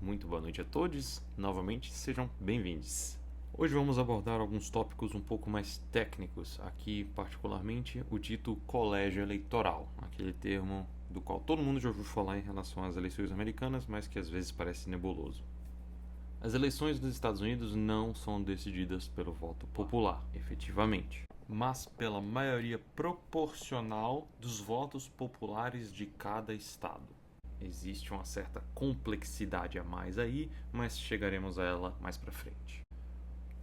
muito boa noite a todos. Novamente, sejam bem-vindos. Hoje vamos abordar alguns tópicos um pouco mais técnicos, aqui particularmente o dito colégio eleitoral, aquele termo do qual todo mundo já ouviu falar em relação às eleições americanas, mas que às vezes parece nebuloso. As eleições dos Estados Unidos não são decididas pelo voto popular, efetivamente, mas pela maioria proporcional dos votos populares de cada estado. Existe uma certa complexidade a mais aí, mas chegaremos a ela mais para frente.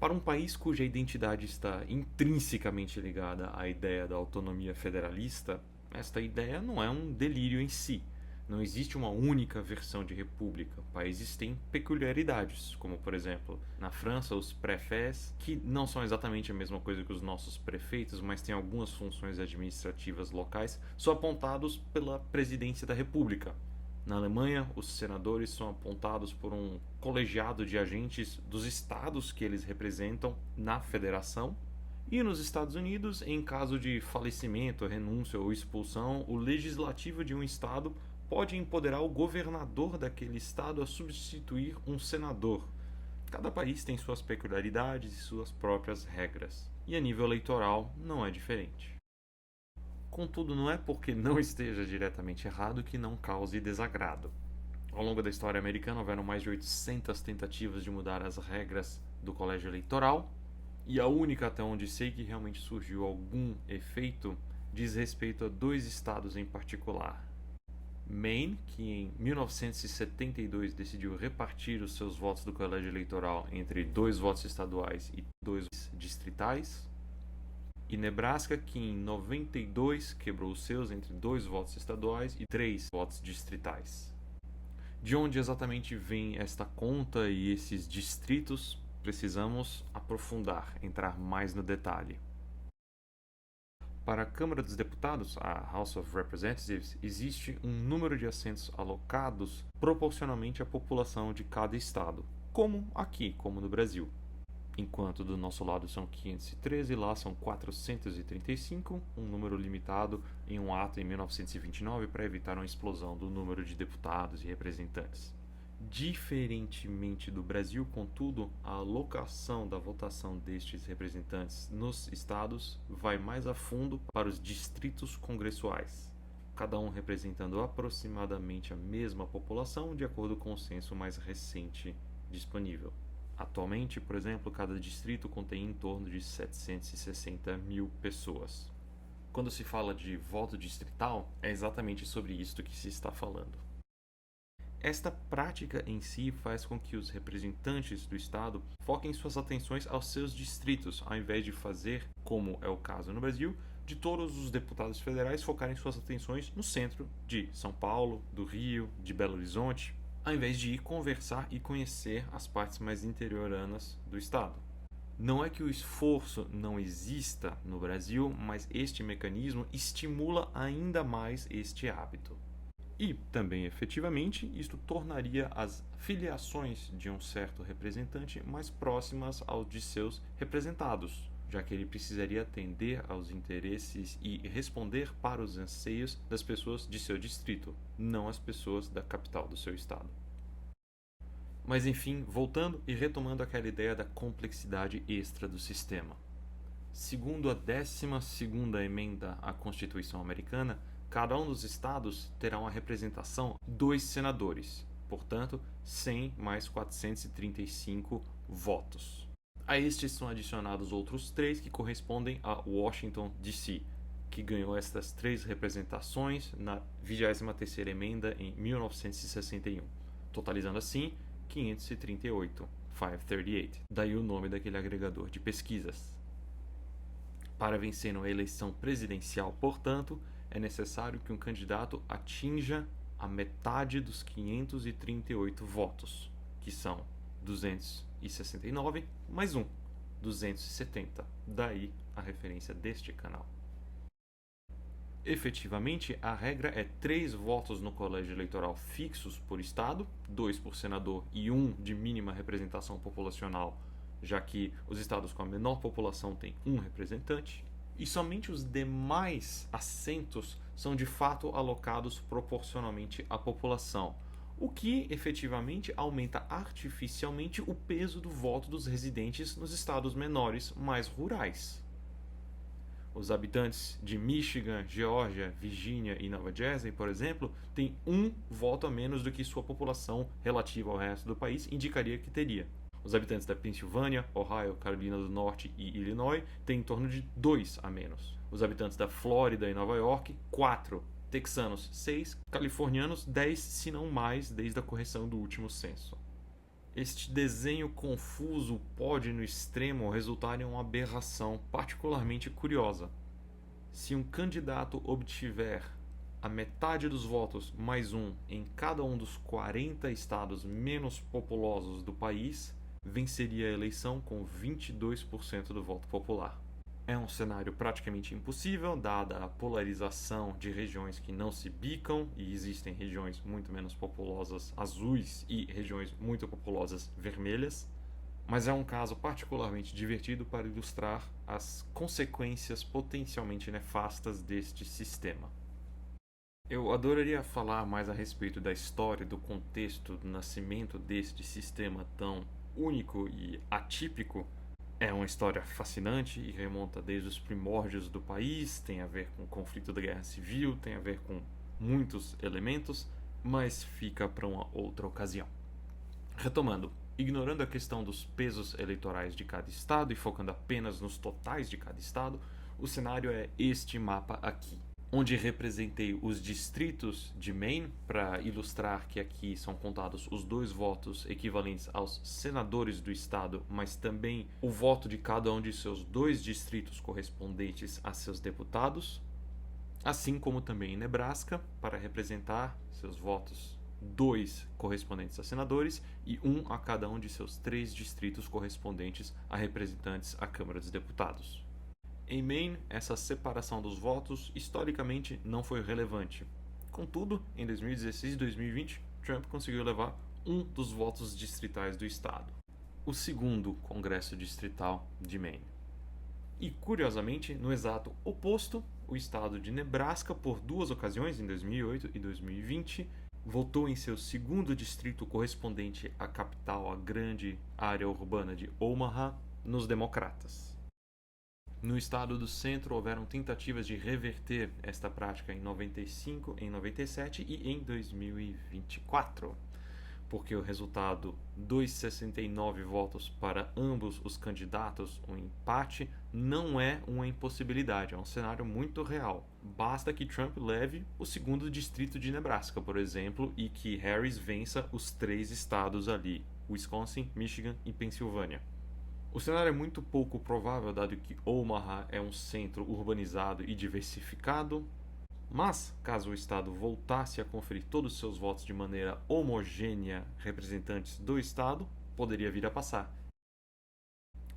Para um país cuja identidade está intrinsecamente ligada à ideia da autonomia federalista, esta ideia não é um delírio em si. Não existe uma única versão de república. Países têm peculiaridades, como por exemplo, na França, os préfets, que não são exatamente a mesma coisa que os nossos prefeitos, mas têm algumas funções administrativas locais, são apontados pela presidência da república. Na Alemanha, os senadores são apontados por um colegiado de agentes dos estados que eles representam na federação. E nos Estados Unidos, em caso de falecimento, renúncia ou expulsão, o legislativo de um estado pode empoderar o governador daquele estado a substituir um senador. Cada país tem suas peculiaridades e suas próprias regras. E a nível eleitoral não é diferente. Contudo, não é porque não esteja diretamente errado que não cause desagrado. Ao longo da história americana, houveram mais de 800 tentativas de mudar as regras do colégio eleitoral, e a única até onde sei que realmente surgiu algum efeito diz respeito a dois estados em particular. Maine, que em 1972 decidiu repartir os seus votos do colégio eleitoral entre 2 votos estaduais e 2 distritais, e Nebraska, que em 92 quebrou os seus entre 2 votos estaduais e 3 votos distritais. De onde exatamente vem esta conta e esses distritos, precisamos aprofundar, entrar mais no detalhe. Para a Câmara dos Deputados, a House of Representatives, existe um número de assentos alocados proporcionalmente à população de cada estado, como aqui, como no Brasil. Enquanto do nosso lado são 513, lá são 435, um número limitado em um ato em 1929 para evitar uma explosão do número de deputados e representantes. Diferentemente do Brasil, contudo, a alocação da votação destes representantes nos estados vai mais a fundo para os distritos congressuais, cada um representando aproximadamente a mesma população de acordo com o censo mais recente disponível. Atualmente, por exemplo, cada distrito contém em torno de 760 mil pessoas. Quando se fala de voto distrital, é exatamente sobre isto que se está falando. Esta prática em si faz com que os representantes do Estado foquem suas atenções aos seus distritos, ao invés de fazer, como é o caso no Brasil, de todos os deputados federais focarem suas atenções no centro de São Paulo, do Rio, de Belo Horizonte, ao invés de ir conversar e conhecer as partes mais interioranas do estado. Não é que o esforço não exista no Brasil, mas este mecanismo estimula ainda mais este hábito. E também, efetivamente, isto tornaria as filiações de um certo representante mais próximas aos de seus representados, já que ele precisaria atender aos interesses e responder para os anseios das pessoas de seu distrito, não as pessoas da capital do seu estado. Mas enfim, voltando e retomando aquela ideia da complexidade extra do sistema. Segundo a 12ª emenda à Constituição Americana, cada um dos estados terá uma representação 2 senadores, portanto, 100 mais 435 votos. A estes são adicionados outros 3 que correspondem a Washington, D.C., que ganhou estas 3 representações na 23ª emenda em 1961, totalizando assim 538, 538. Daí o nome daquele agregador de pesquisas. Para vencer uma eleição presidencial, portanto, é necessário que um candidato atinja a metade dos 538 votos, que são 269 mais 1, 270. Daí a referência deste canal. Efetivamente, a regra é 3 votos no colégio eleitoral fixos por estado, 2 por senador e 1 de mínima representação populacional, já que os estados com a menor população têm 1 representante, e somente os demais assentos são de fato alocados proporcionalmente à população, o que efetivamente aumenta artificialmente o peso do voto dos residentes nos estados menores mais rurais. Os habitantes de Michigan, Geórgia, Virgínia e Nova Jersey, por exemplo, têm um voto a menos do que sua população relativa ao resto do país indicaria que teria. Os habitantes da Pensilvânia, Ohio, Carolina do Norte e Illinois têm em torno de 2 a menos. Os habitantes da Flórida e Nova York, 4. Texanos, 6. Californianos, 10, se não mais, desde a correção do último censo. Este desenho confuso pode, no extremo, resultar em uma aberração particularmente curiosa. Se um candidato obtiver a metade dos votos mais um em cada um dos 40 estados menos populosos do país, venceria a eleição com 22% do voto popular. É um cenário praticamente impossível, dada a polarização de regiões que não se bicam, e existem regiões muito menos populosas azuis e regiões muito populosas vermelhas, mas é um caso particularmente divertido para ilustrar as consequências potencialmente nefastas deste sistema. Eu adoraria falar mais a respeito da história, do contexto do nascimento deste sistema tão único e atípico. É uma história fascinante e remonta desde os primórdios do país, tem a ver com o conflito da Guerra Civil, tem a ver com muitos elementos, mas fica para uma outra ocasião. Retomando, ignorando a questão dos pesos eleitorais de cada estado e focando apenas nos totais de cada estado, o cenário é este mapa aqui, onde representei os distritos de Maine para ilustrar que aqui são contados os 2 votos equivalentes aos senadores do estado, mas também o voto de cada um de seus 2 distritos correspondentes a seus deputados, assim como também em Nebraska, para representar seus votos 2 correspondentes a senadores e 1 a cada um de seus 3 distritos correspondentes a representantes à Câmara dos Deputados. Em Maine, essa separação dos votos historicamente não foi relevante. Contudo, em 2016 e 2020, Trump conseguiu levar um dos votos distritais do estado, o segundo Congresso Distrital de Maine. E, curiosamente, no exato oposto, o estado de Nebraska, por 2 ocasiões, em 2008 e 2020, votou em seu segundo distrito correspondente à capital, à grande área urbana de Omaha, nos democratas. No estado do centro, houveram tentativas de reverter esta prática em 95, em 97 e em 2024, porque o resultado, 269 votos para ambos os candidatos, um empate, não é uma impossibilidade, é um cenário muito real. Basta que Trump leve o segundo distrito de Nebraska, por exemplo, e que Harris vença os 3 estados ali, Wisconsin, Michigan e Pensilvânia. O cenário é muito pouco provável, dado que Omaha é um centro urbanizado e diversificado, mas, caso o estado voltasse a conferir todos os seus votos de maneira homogênea representantes do estado, poderia vir a passar.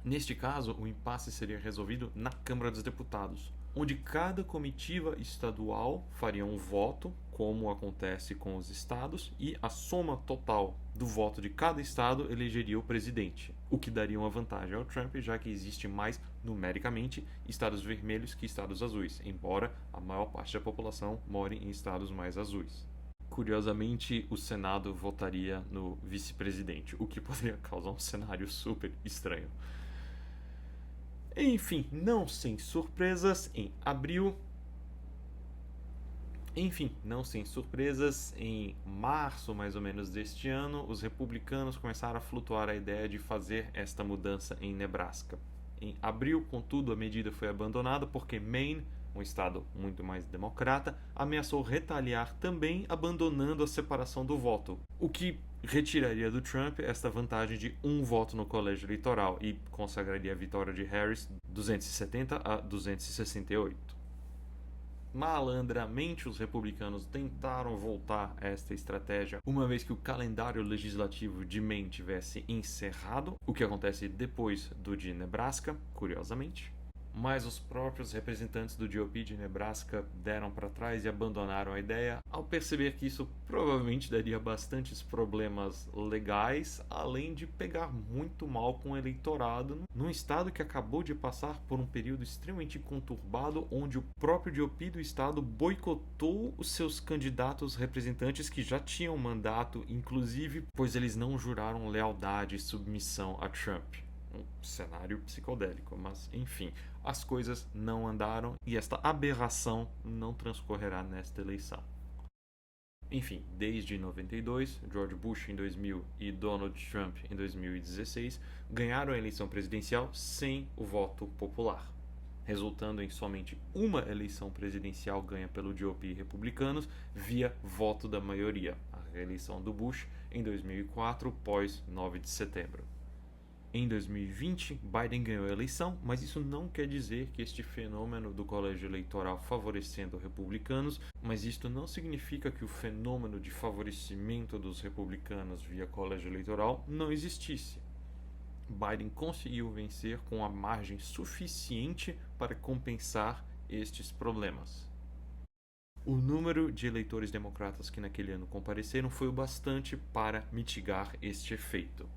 Neste caso, o impasse seria resolvido na Câmara dos Deputados, onde cada comitiva estadual faria um voto, como acontece com os estados, e a soma total do voto de cada estado elegeria o presidente, o que daria uma vantagem ao Trump, já que existe mais, numericamente, estados vermelhos que estados azuis, embora a maior parte da população more em estados mais azuis. Curiosamente, o Senado votaria no vice-presidente, o que poderia causar um cenário super estranho. Enfim, não sem surpresas, em março mais ou menos deste ano, os republicanos começaram a flutuar a ideia de fazer esta mudança em Nebraska. Em abril, contudo, a medida foi abandonada porque Maine, um estado muito mais democrata, ameaçou retaliar também, abandonando a separação do voto, o que retiraria do Trump esta vantagem de um voto no colégio eleitoral e consagraria a vitória de Harris 270 a 268. Malandramente, os republicanos tentaram voltar a esta estratégia uma vez que o calendário legislativo de Maine tivesse encerrado, o que acontece depois do de Nebraska, curiosamente. mas os próprios representantes do GOP de Nebraska deram para trás e abandonaram a ideia ao perceber que isso provavelmente daria bastantes problemas legais, além de pegar muito mal com o eleitorado num estado que acabou de passar por um período extremamente conturbado, onde o próprio GOP do estado boicotou os seus candidatos representantes que já tinham mandato, inclusive pois eles não juraram lealdade e submissão a Trump. Um cenário psicodélico, mas enfim, as coisas não andaram e esta aberração não transcorrerá nesta eleição. Enfim, desde 92, George Bush em 2000 e Donald Trump em 2016 ganharam a eleição presidencial sem o voto popular, resultando em somente uma eleição presidencial ganha pelo GOP e republicanos via voto da maioria, a reeleição do Bush em 2004, pós 9 de setembro. Em 2020, Biden ganhou a eleição, mas isso não quer dizer que este fenômeno do colégio eleitoral favorecendo republicanos, mas isto não significa que o fenômeno de favorecimento dos republicanos via colégio eleitoral não existisse. Biden conseguiu vencer com a margem suficiente para compensar estes problemas. O número de eleitores democratas que naquele ano compareceram foi o bastante para mitigar este efeito.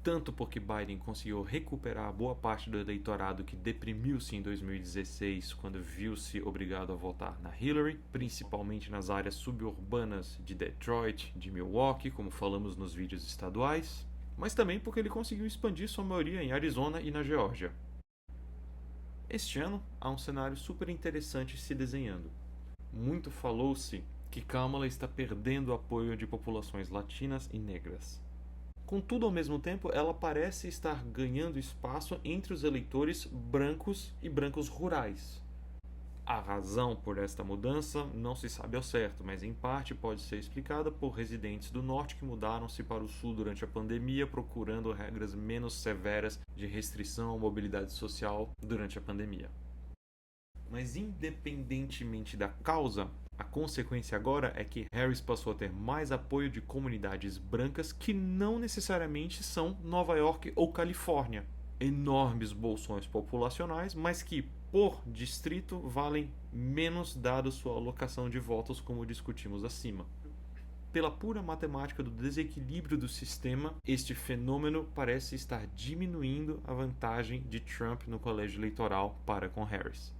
Tanto porque Biden conseguiu recuperar boa parte do eleitorado que deprimiu-se em 2016 quando viu-se obrigado a votar na Hillary, principalmente nas áreas suburbanas de Detroit, de Milwaukee, como falamos nos vídeos estaduais, mas também porque ele conseguiu expandir sua maioria em Arizona e na Geórgia. Este ano há um cenário super interessante se desenhando. Muito falou-se que Kamala está perdendo o apoio de populações latinas e negras. Contudo, ao mesmo tempo, ela parece estar ganhando espaço entre os eleitores brancos e brancos rurais. A razão por esta mudança não se sabe ao certo, mas em parte pode ser explicada por residentes do norte que mudaram-se para o sul durante a pandemia, procurando regras menos severas de restrição à mobilidade social durante a pandemia. Mas independentemente da causa, a consequência agora é que Harris passou a ter mais apoio de comunidades brancas que não necessariamente são Nova York ou Califórnia. Enormes bolsões populacionais, mas que, por distrito, valem menos dado sua alocação de votos, como discutimos acima. Pela pura matemática do desequilíbrio do sistema, este fenômeno parece estar diminuindo a vantagem de Trump no colégio eleitoral para com Harris.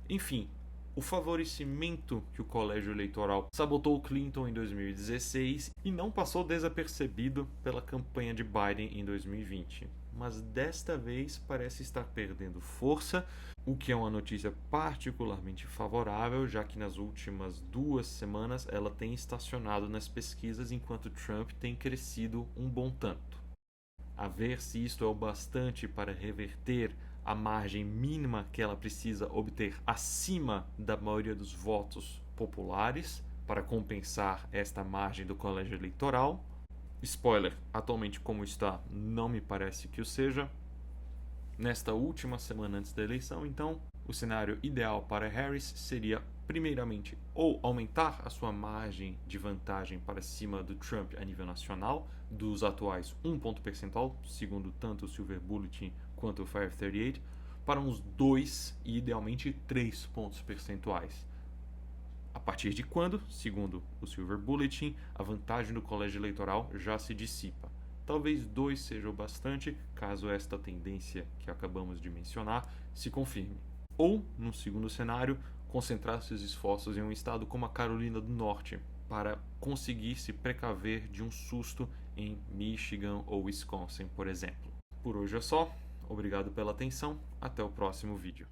Enfim, o favorecimento que o colégio eleitoral sabotou Clinton em 2016 e não passou desapercebido pela campanha de Biden em 2020. Mas desta vez parece estar perdendo força, o que é uma notícia particularmente favorável, já que nas últimas 2 semanas ela tem estacionado nas pesquisas enquanto Trump tem crescido um bom tanto. A ver se isto é o bastante para reverter a margem mínima que ela precisa obter acima da maioria dos votos populares para compensar esta margem do colégio eleitoral. Spoiler, atualmente como está, não me parece que o seja. Nesta última semana antes da eleição, então, o cenário ideal para Harris seria, primeiramente, ou aumentar a sua margem de vantagem para cima do Trump a nível nacional, dos atuais 1 ponto percentual, segundo tanto o Silver Bulletin quanto o 538, para uns 2 e idealmente 3 pontos percentuais. A partir de quando, segundo o Silver Bulletin, a vantagem do colégio eleitoral já se dissipa. Talvez 2 seja o bastante, caso esta tendência que acabamos de mencionar se confirme. Ou, num segundo cenário, concentrar seus esforços em um estado como a Carolina do Norte, para conseguir se precaver de um susto em Michigan ou Wisconsin, por exemplo. Por hoje é só. Obrigado pela atenção. Até o próximo vídeo.